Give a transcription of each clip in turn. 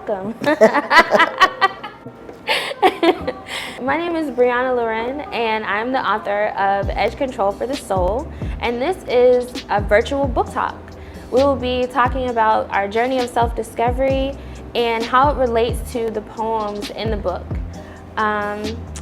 welcome. My name is Brianna Laren, and I'm the author of Edge Control for the Soul, and this is a virtual book talk. We will be talking about our journey of self-discovery and how it relates to the poems in the book.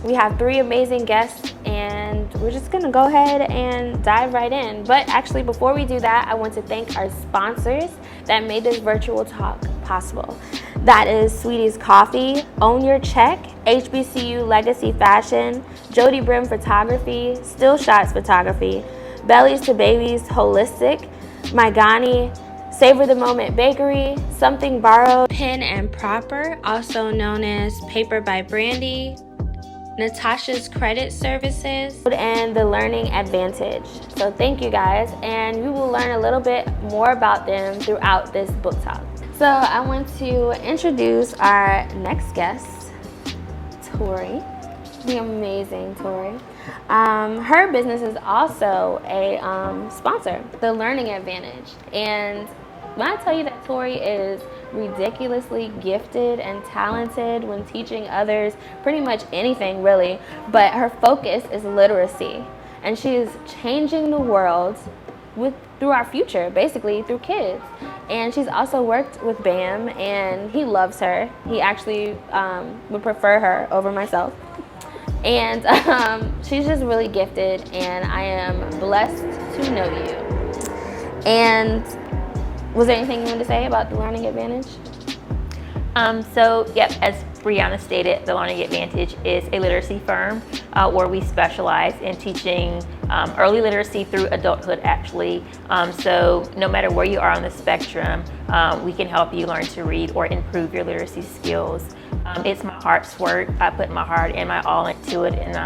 We have 3 amazing guests, and we're just gonna go ahead and dive right in. But actually, before we do that, I want to thank our sponsors that made this virtual talk possible. That is Sweetie's Coffee, Own Your Check, HBCU Legacy Fashion, Jody Brim Photography, Still Shots Photography, Bellies to Babies Holistic, Maigani, Savor the Moment Bakery, Something Borrowed, Pen and Proper, also known as Paper by Brandy, Natasha's Credit Services, and The Learning Advantage. So thank you guys, and we will learn a little bit more about them throughout this book talk. So I want to introduce our next guest, Tori, the amazing Tori. Her business is also a sponsor, The Learning Advantage. And when I tell you that Tori is ridiculously gifted and talented when teaching others pretty much anything really, but her focus is literacy, and she is changing the world through our future, basically through kids. And she's also worked with BAM, and he loves her. He actually would prefer her over myself. And she's just really gifted, and I am blessed to know you. And was there anything you wanted to say about the Learning Advantage? Yep, as Brianna stated, the Learning Advantage is a literacy firm where we specialize in teaching early literacy through adulthood, actually. So no matter where you are on the spectrum, we can help you learn to read or improve your literacy skills. It's my heart's work. I put my heart and my all into it, and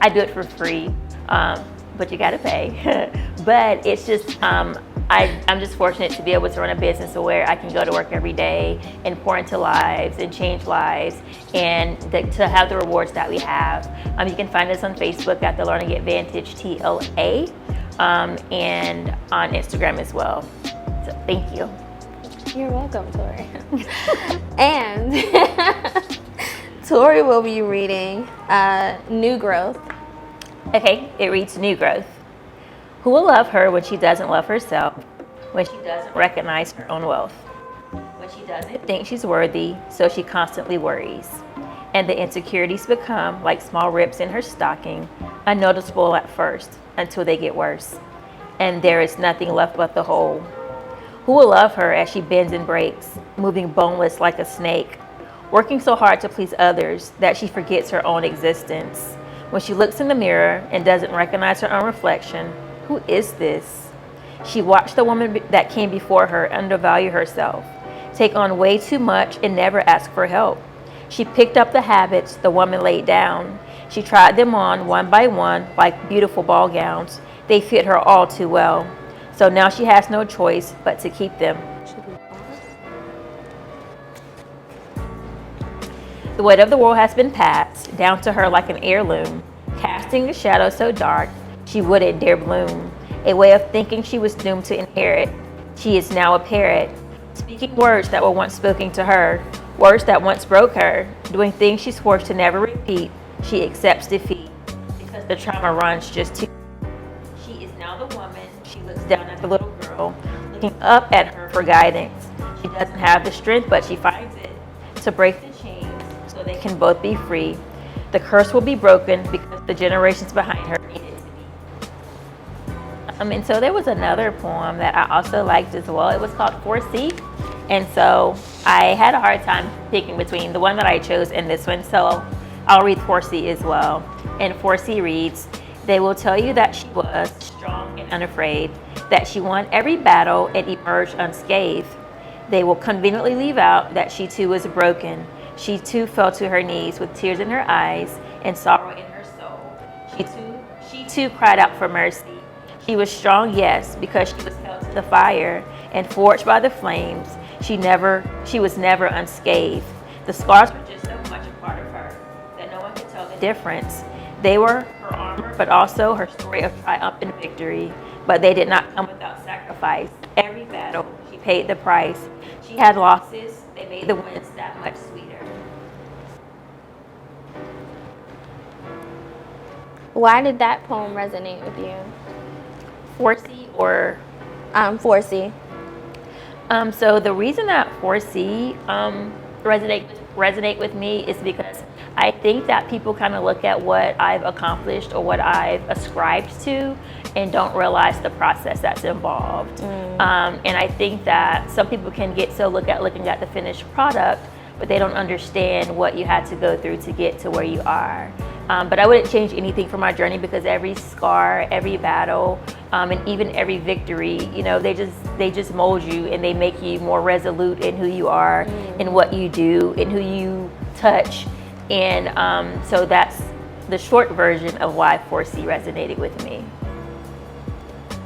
I do it for free, but you gotta pay. But it's just, I'm just fortunate to be able to run a business where I can go to work every day and pour into lives and change lives, and to have the rewards that we have. You can find us on Facebook at The Learning Advantage TLA, and on Instagram as well. So thank you. You're welcome, Tori. And Tori will be reading New Growth. Okay, it reads New Growth. Who will love her when she doesn't love herself, when she doesn't recognize her own wealth, when she doesn't think she's worthy, so she constantly worries, and the insecurities become like small rips in her stocking, unnoticeable at first until they get worse, and there is nothing left but the hole. Who will love her as she bends and breaks, moving boneless like a snake, working so hard to please others that she forgets her own existence? When she looks in the mirror and doesn't recognize her own reflection, who is this? She watched the woman that came before her undervalue herself, take on way too much, and never ask for help. She picked up the habits the woman laid down. She tried them on one by one like beautiful ball gowns. They fit her all too well. So now she has no choice but to keep them. The weight of the world has been passed down to her like an heirloom, casting a shadow so dark she wouldn't dare bloom. A way of thinking she was doomed to inherit. She is now a parrot, speaking words that were once spoken to her, words that once broke her, doing things she swore to never repeat. She accepts defeat because the trauma runs just too. She is now the woman. She looks down at the little girl, looking up at her for guidance. She doesn't have the strength, but she finds it to break the chains so they can both be free. The curse will be broken because the generations behind her need it to be. And so there was another poem that I also liked as well. It was called 4C. And so I had a hard time picking between the one that I chose and this one. So I'll read 4C as well. And 4C reads, they will tell you that she was strong and unafraid, that she won every battle and emerged unscathed. They will conveniently leave out that she too was broken. She too fell to her knees with tears in her eyes and sorrow in her soul. She too cried out for mercy. She was strong, yes, because she was held to the fire and forged by the flames. She was never unscathed. The scars were just so much a part of her that no one could tell the difference. They were her armor, but also her story of triumph and victory. But they did not come without sacrifice. Every battle, she paid the price. She had losses, They made the wins that much sweeter. Why did that poem resonate with you? 4C or 4C. So the reason that 4C resonate with me is because I think that people kind of look at what I've accomplished or what I've ascribed to and don't realize the process that's involved. And I think that some people can get so looking at the finished product, but they don't understand what you had to go through to get to where you are. But I wouldn't change anything from my journey, because every scar, every battle, and even every victory, you know, they just mold you and they make you more resolute in who you are and what you do and who you touch. And so that's the short version of why 4C resonated with me.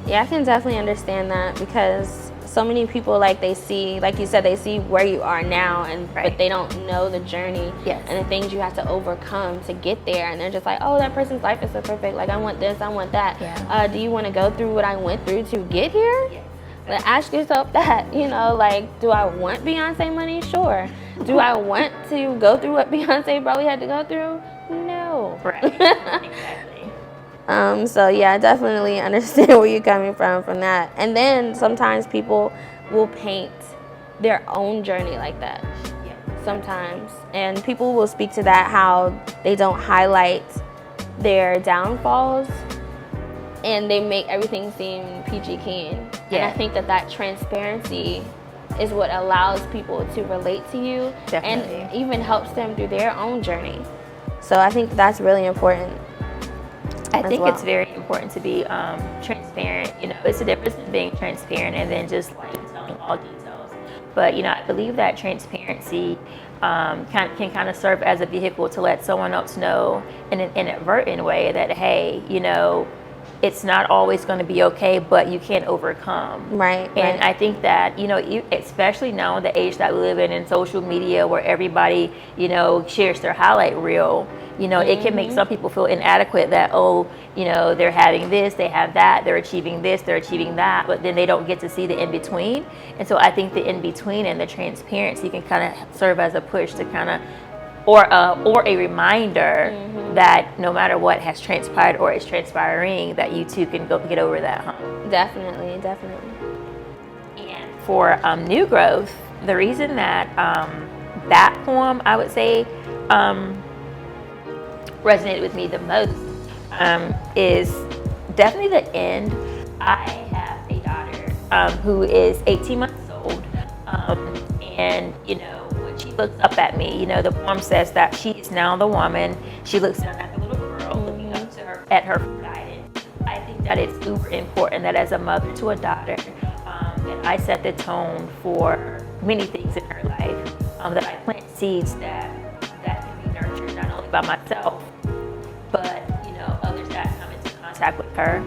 Yeah, I can definitely understand that, because so many people, like, they see, like you said, they see where you are now, and but they don't know the journey and the things you have to overcome to get there, and they're just like, oh, that person's life is so perfect, like, I want this, I want that. Do you want to go through what I went through to get here? Like, ask yourself that, you know, like, do I want Beyonce money? Sure. Do I want to go through what Beyonce probably had to go through? No. Right. Exactly. So yeah, I definitely understand where you're coming from that. And then sometimes people will paint their own journey like that. Sometimes. And people will speak to that, how they don't highlight their downfalls and they make everything seem peachy keen. And I think that transparency is what allows people to relate to you and even helps them through their own journey. So I think that's really important. I think it's very important to be transparent. You know, it's a difference in being transparent and then just like telling all details. But you know, I believe that transparency can kind of serve as a vehicle to let someone else know in an inadvertent way that, hey, you know, it's not always going to be okay, but you can overcome. Right. And I think that, you know, especially now in the age that we live in social media, where everybody, you know, shares their highlight reel, you know, it can make some people feel inadequate that, oh, you know, they're having this, they have that, they're achieving this, they're achieving that, but then they don't get to see the in-between. And so I think the in-between and the transparency can kind of serve as a push to kind of, or a reminder that no matter what has transpired or is transpiring, that you too can get over that hump. Definitely. And for New Growth, the reason that that poem, I would say, resonated with me the most is definitely the end. I have a daughter who is 18 months old, and you know, when she looks up at me, you know, the poem says that she is now the woman. She looks down at the little girl, looking up to her at her guidance. I think that it's super important that as a mother to a daughter, that I set the tone for many things in her life, that I plant seeds that can be nurtured not only by myself, but you know, others that come into contact with her.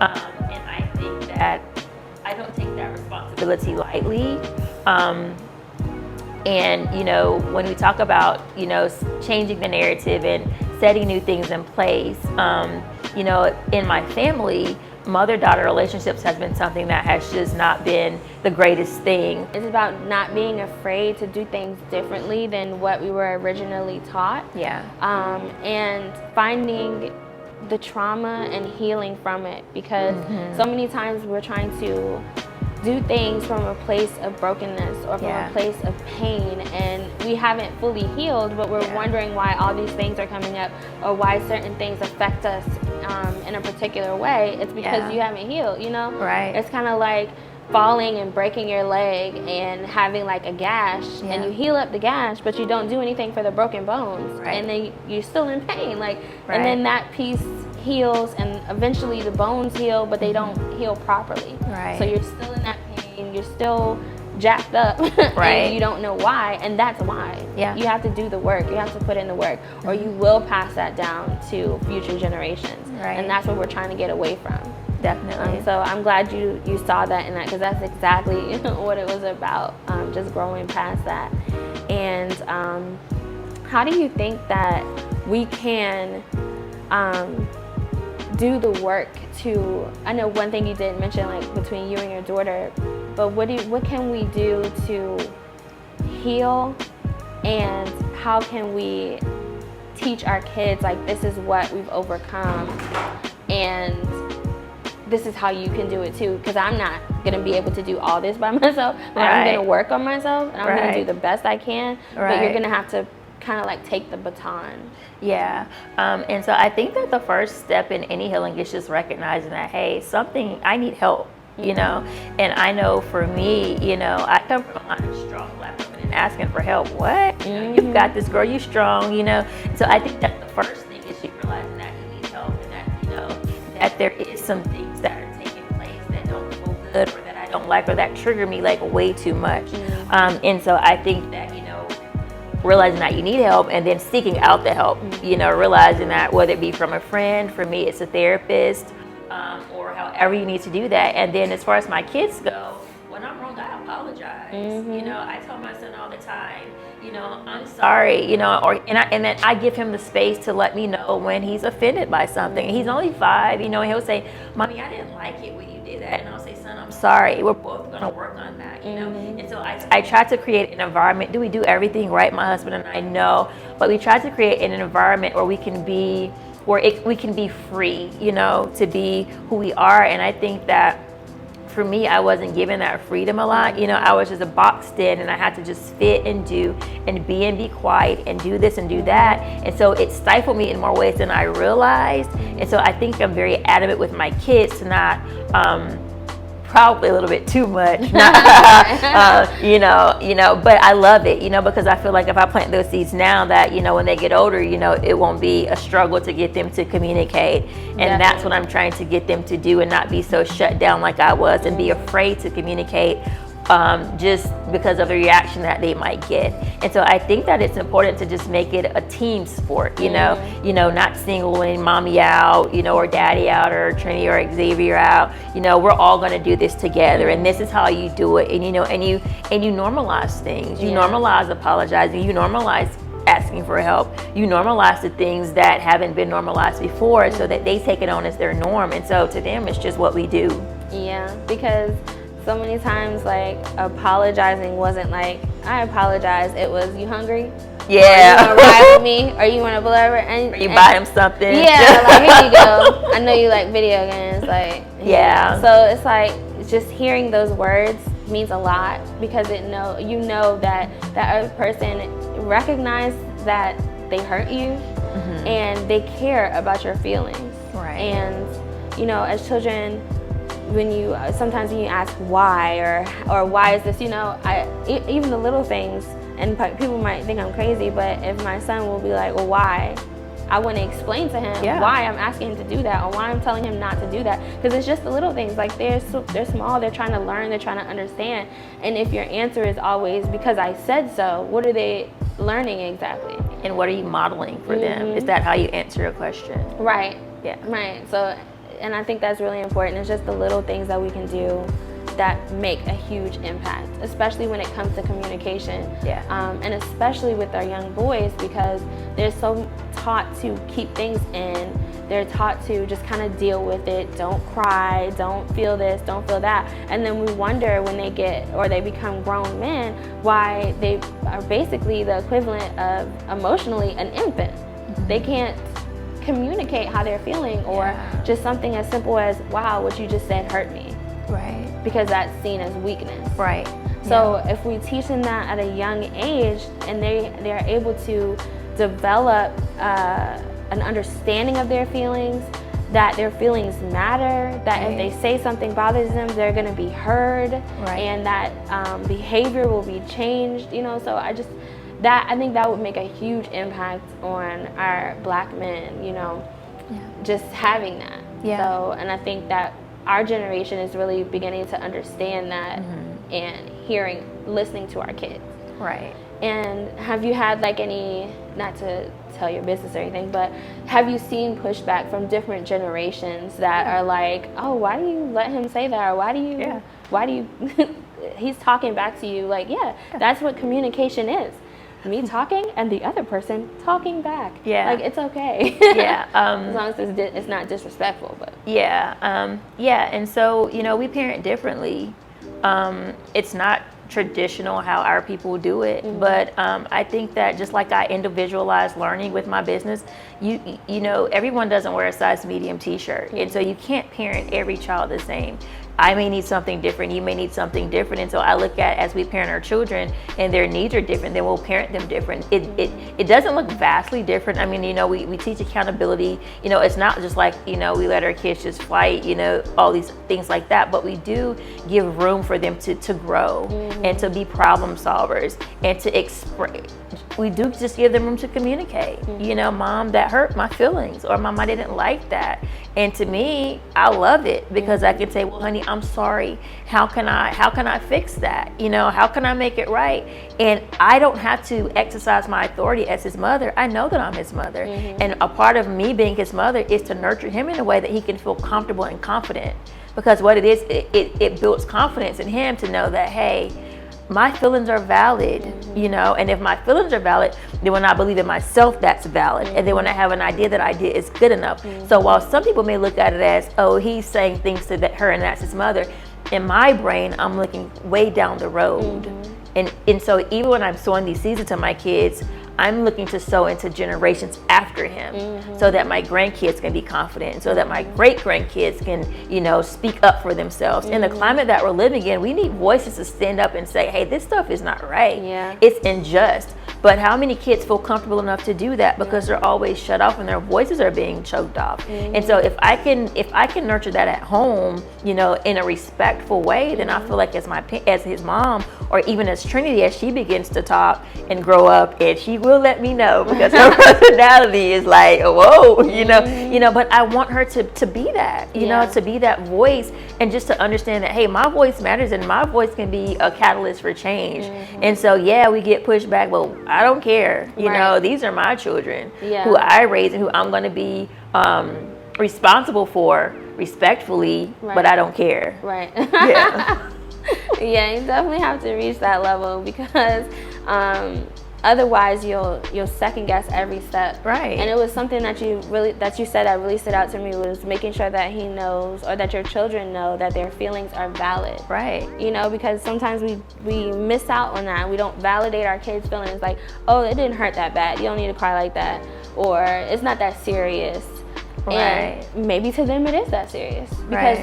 And I think that I don't take that responsibility lightly. And you know, when we talk about, you know, changing the narrative and setting new things in place, you know, in my family, mother-daughter relationships has been something that has just not been the greatest thing. It's about not being afraid to do things differently than what we were originally taught. And finding the trauma and healing from it, because so many times we're trying to do things from a place of brokenness or from a place of pain, and we haven't fully healed, but we're wondering why all these things are coming up or why certain things affect us in a particular way. It's because you haven't healed, you know? It's kind of like falling and breaking your leg and having like a gash, and you heal up the gash, but you don't do anything for the broken bones, and then you're still in pain, like, and then that piece heals and eventually the bones heal, but they don't heal properly. So you're still in that pain, you're still jacked up, and you don't know why, and that's why. You have to do the work, you have to put in the work, or you will pass that down to future generations, and that's what we're trying to get away from. Definitely. So I'm glad you saw that in that, because that's exactly what it was about, just growing past that. And how do you think that we can do the work to, I know one thing you did mention, like between you and your daughter, but what can we do to heal, and how can we teach our kids, like, this is what we've overcome, and this is how you can do it too, because I'm not going to be able to do all this by myself, but I'm going to work on myself, and I'm going to do the best I can, but you're going to have to kind of like take the baton. Yeah. And so I think that the first step in any healing is just recognizing that, hey, I need help, you know. And I know for me, you know, I come from a line of strong Black women, and asking for help, what? You know, you've got this, girl, you strong, you know. So I think that the first thing is you realizing that you need help, and that, you know, that there is some things that are taking place that don't feel good, or that I don't like, or that trigger me like way too much. And so I think that, you know, realizing that you need help, and then seeking out the help, you know, realizing that whether it be from a friend, for me it's a therapist, or however you need to do that. And then as far as my kids go, when I'm wrong, I apologize. You know, I tell my son all the time, you know, I'm sorry, you know, and then I give him the space to let me know when he's offended by something. He's only 5, you know, and he'll say, Mommy, I didn't like it when you did that. And I'll say, son, I'm sorry. We're both going to work on that, you know. And so I try to create an environment. Do we do everything right, my husband and I? No. But we try to create an environment where we can be, we can be free, you know, to be who we are. And I think that for me, I wasn't given that freedom a lot. You know, I was just boxed in, and I had to just fit and do and be quiet and do this and do that. And so it stifled me in more ways than I realized. And so I think I'm very adamant with my kids to not, probably a little bit too much, you know, but I love it, you know, because I feel like if I plant those seeds now, that, you know, when they get older, you know, it won't be a struggle to get them to communicate. And that's what I'm trying to get them to do, and not be so shut down like I was, and be afraid to communicate just because of the reaction that they might get. And so I think that it's important to just make it a team sport, you know, not singling mommy out, you know, or daddy out, or Trini or Xavier out. You know, we're all going to do this together, and this is how you do it. And, you know, and you normalize things. You normalize apologizing. You normalize asking for help. You normalize the things that haven't been normalized before, so that they take it on as their norm. And so to them, it's just what we do. Yeah, because so many times, like, apologizing wasn't like, I apologize. It was, you hungry? Yeah. Or you want to ride with me? Or you want to whatever? And you buy him something. Yeah, like, here you go. I know you like video games. Like, yeah. So it's like, just hearing those words means a lot, because you know that that other person recognized that they hurt you, and they care about your feelings. Right. And, you know, as children, when you sometimes when you ask why, or why is this, you know, even the little things, and people might think I'm crazy, but if my son will be like, well, why? I want to explain to him why I'm asking him to do that, or why I'm telling him not to do that, because it's just the little things. Like, they're small, they're trying to learn, they're trying to understand. And if your answer is always because I said so, what are they learning exactly? And what are you modeling for them? Is that how you answer a question? Right. Yeah. Right. So, and I think that's really important. It's just the little things that we can do that make a huge impact, especially when it comes to communication. Yeah. And especially with our young boys, because they're so taught to keep things in. They're taught to just kind of deal with it. Don't cry, don't feel this, don't feel that. And then we wonder when they become grown men, why they are basically the equivalent of emotionally an infant. They can't communicate how they're feeling, or just something as simple as, wow, what you just said hurt me. Right. Because that's seen as weakness. Right. So if we teach them that at a young age, and they're able to develop an understanding of their feelings, that their feelings matter, that if they say something bothers them, they're going to be heard, and that behavior will be changed, you know. So I think that would make a huge impact on our Black men, you know, just having that. So, and I think that our generation is really beginning to understand that, and listening to our kids. Right. And have you had like any, not to tell your business or anything, but have you seen pushback from different generations that are like, oh, why do you let him say that? Or why do you, he's talking back to you, like, that's what communication is. Me talking and the other person talking back. Yeah. Like, it's okay. As long as it's not disrespectful, but. And so, you know, we parent differently. It's not traditional how our people do it. But I think that just like I individualize learning with my business, you know, everyone doesn't wear a size medium t-shirt, and so you can't parent every child the same. I may need something different, you may need something different, and so I look at, as we parent our children and their needs are different, then we'll parent them different. It doesn't look vastly different. I mean, you know, we teach accountability. You know, it's not just like, you know, we let our kids just fight, you know, all these things like that, but we do give room for them to grow and to be problem solvers and to express. We do just give them room to communicate. You know, Mom, that hurt my feelings, or Mom, I didn't like that. And to me, I love it because I can say, well, honey, I'm sorry. How can I fix that? You know, how can I make it right? And I don't have to exercise my authority as his mother. I know that I'm his mother. And a part of me being his mother is to nurture him in a way that he can feel comfortable and confident. Because what it is, it builds confidence in him to know that, hey, my feelings are valid, you know, and if my feelings are valid, then when I believe in myself, that's valid. And then when I have an idea that idea is good enough. So while some people may look at it as, oh, he's saying things to her and that's his mother, in my brain, I'm looking way down the road. And so even when I'm sowing these seeds into my kids, I'm looking to sow into generations after him so that my grandkids can be confident, so that my great grandkids can, you know, speak up for themselves. In the climate that we're living in, we need voices to stand up and say, hey, this stuff is not right. It's unjust. But how many kids feel comfortable enough to do that because they're always shut off and their voices are being choked off? And so if I can nurture that at home, you know, in a respectful way, then I feel like as his mom, or even as Trinity, as she begins to talk and grow up, and she will let me know because her personality is like, whoa, you know, but I want her to be that, you know, to be that voice, and just to understand that, hey, my voice matters and my voice can be a catalyst for change. And so, yeah, we get pushed back, but I don't care. You know, these are my children who I raise and who I'm going to be responsible for respectfully, but I don't care. Yeah, you definitely have to reach that level because otherwise you'll second guess every step. And it was something that you said that really stood out to me, was making sure that he knows, or that your children know, that their feelings are valid. You know, because sometimes we miss out on that. We don't validate our kids' feelings, like, oh, it didn't hurt that bad, you don't need to cry like that, or it's not that serious. And maybe to them it is that serious, because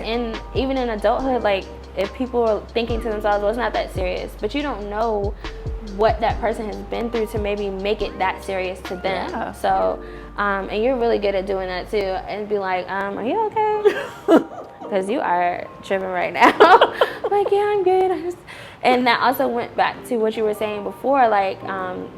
even in adulthood, like, if people are thinking to themselves, well, it's not that serious, but you don't know what that person has been through to maybe make it that serious to them. So and you're really good at doing that too, and be like, are you okay? Because you are tripping right now. Like, yeah, I'm good. And that also went back to what you were saying before, like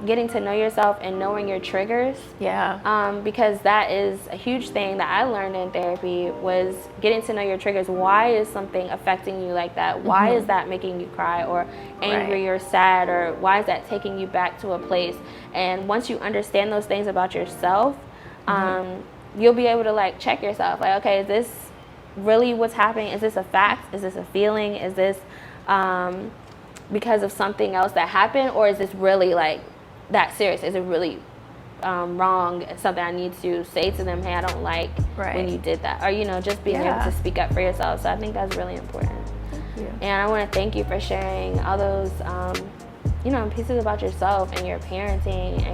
getting to know yourself and knowing your triggers. Because that is a huge thing that I learned in therapy, was getting to know your triggers. Why is something affecting you like that? Why is that making you cry or angry or sad, or why is that taking you back to a place? And once you understand those things about yourself, you'll be able to like check yourself. Like, okay, is this really what's happening? Is this a fact? Is this a feeling? Is this because of something else that happened, or is this really like that serious? Is it really wrong? Something I need to say to them, hey, I don't like when you did that, or, you know, just being able to speak up for yourself. So I think that's really important. And I want to thank you for sharing all those you know, pieces about yourself and your parenting.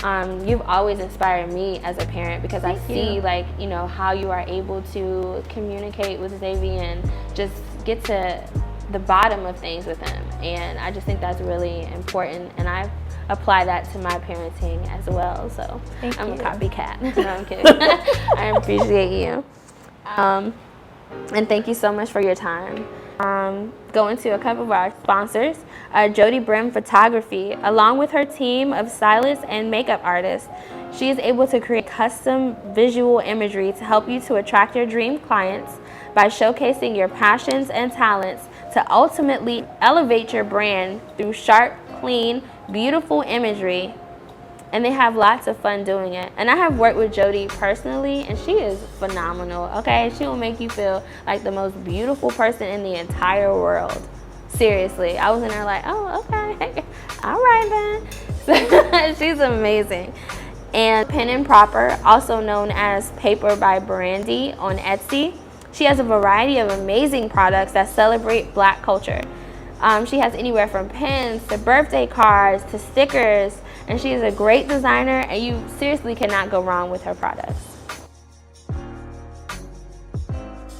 And you've always inspired me as a parent, because I see like, you know, how you are able to communicate with Xavier and just get to the bottom of things with him. And I just think that's really important, and I apply that to my parenting as well. So I'm a copycat. No, I'm kidding. I appreciate you. And thank you so much for your time. Going to a couple of our sponsors, Jody Brim Photography. Along with her team of stylists and makeup artists, she is able to create custom visual imagery to help you to attract your dream clients by showcasing your passions and talents to ultimately elevate your brand through sharp, clean, beautiful imagery. And they have lots of fun doing it. And I have worked with Jody personally, and she is phenomenal, okay? She will make you feel like the most beautiful person in the entire world. Seriously. I was in there like, oh, okay. All right, then. She's amazing. And Pen and Proper, also known as Paper by Brandy on Etsy. She has a variety of amazing products that celebrate Black culture. She has anywhere from pins to birthday cards to stickers, and she is a great designer, and you seriously cannot go wrong with her products.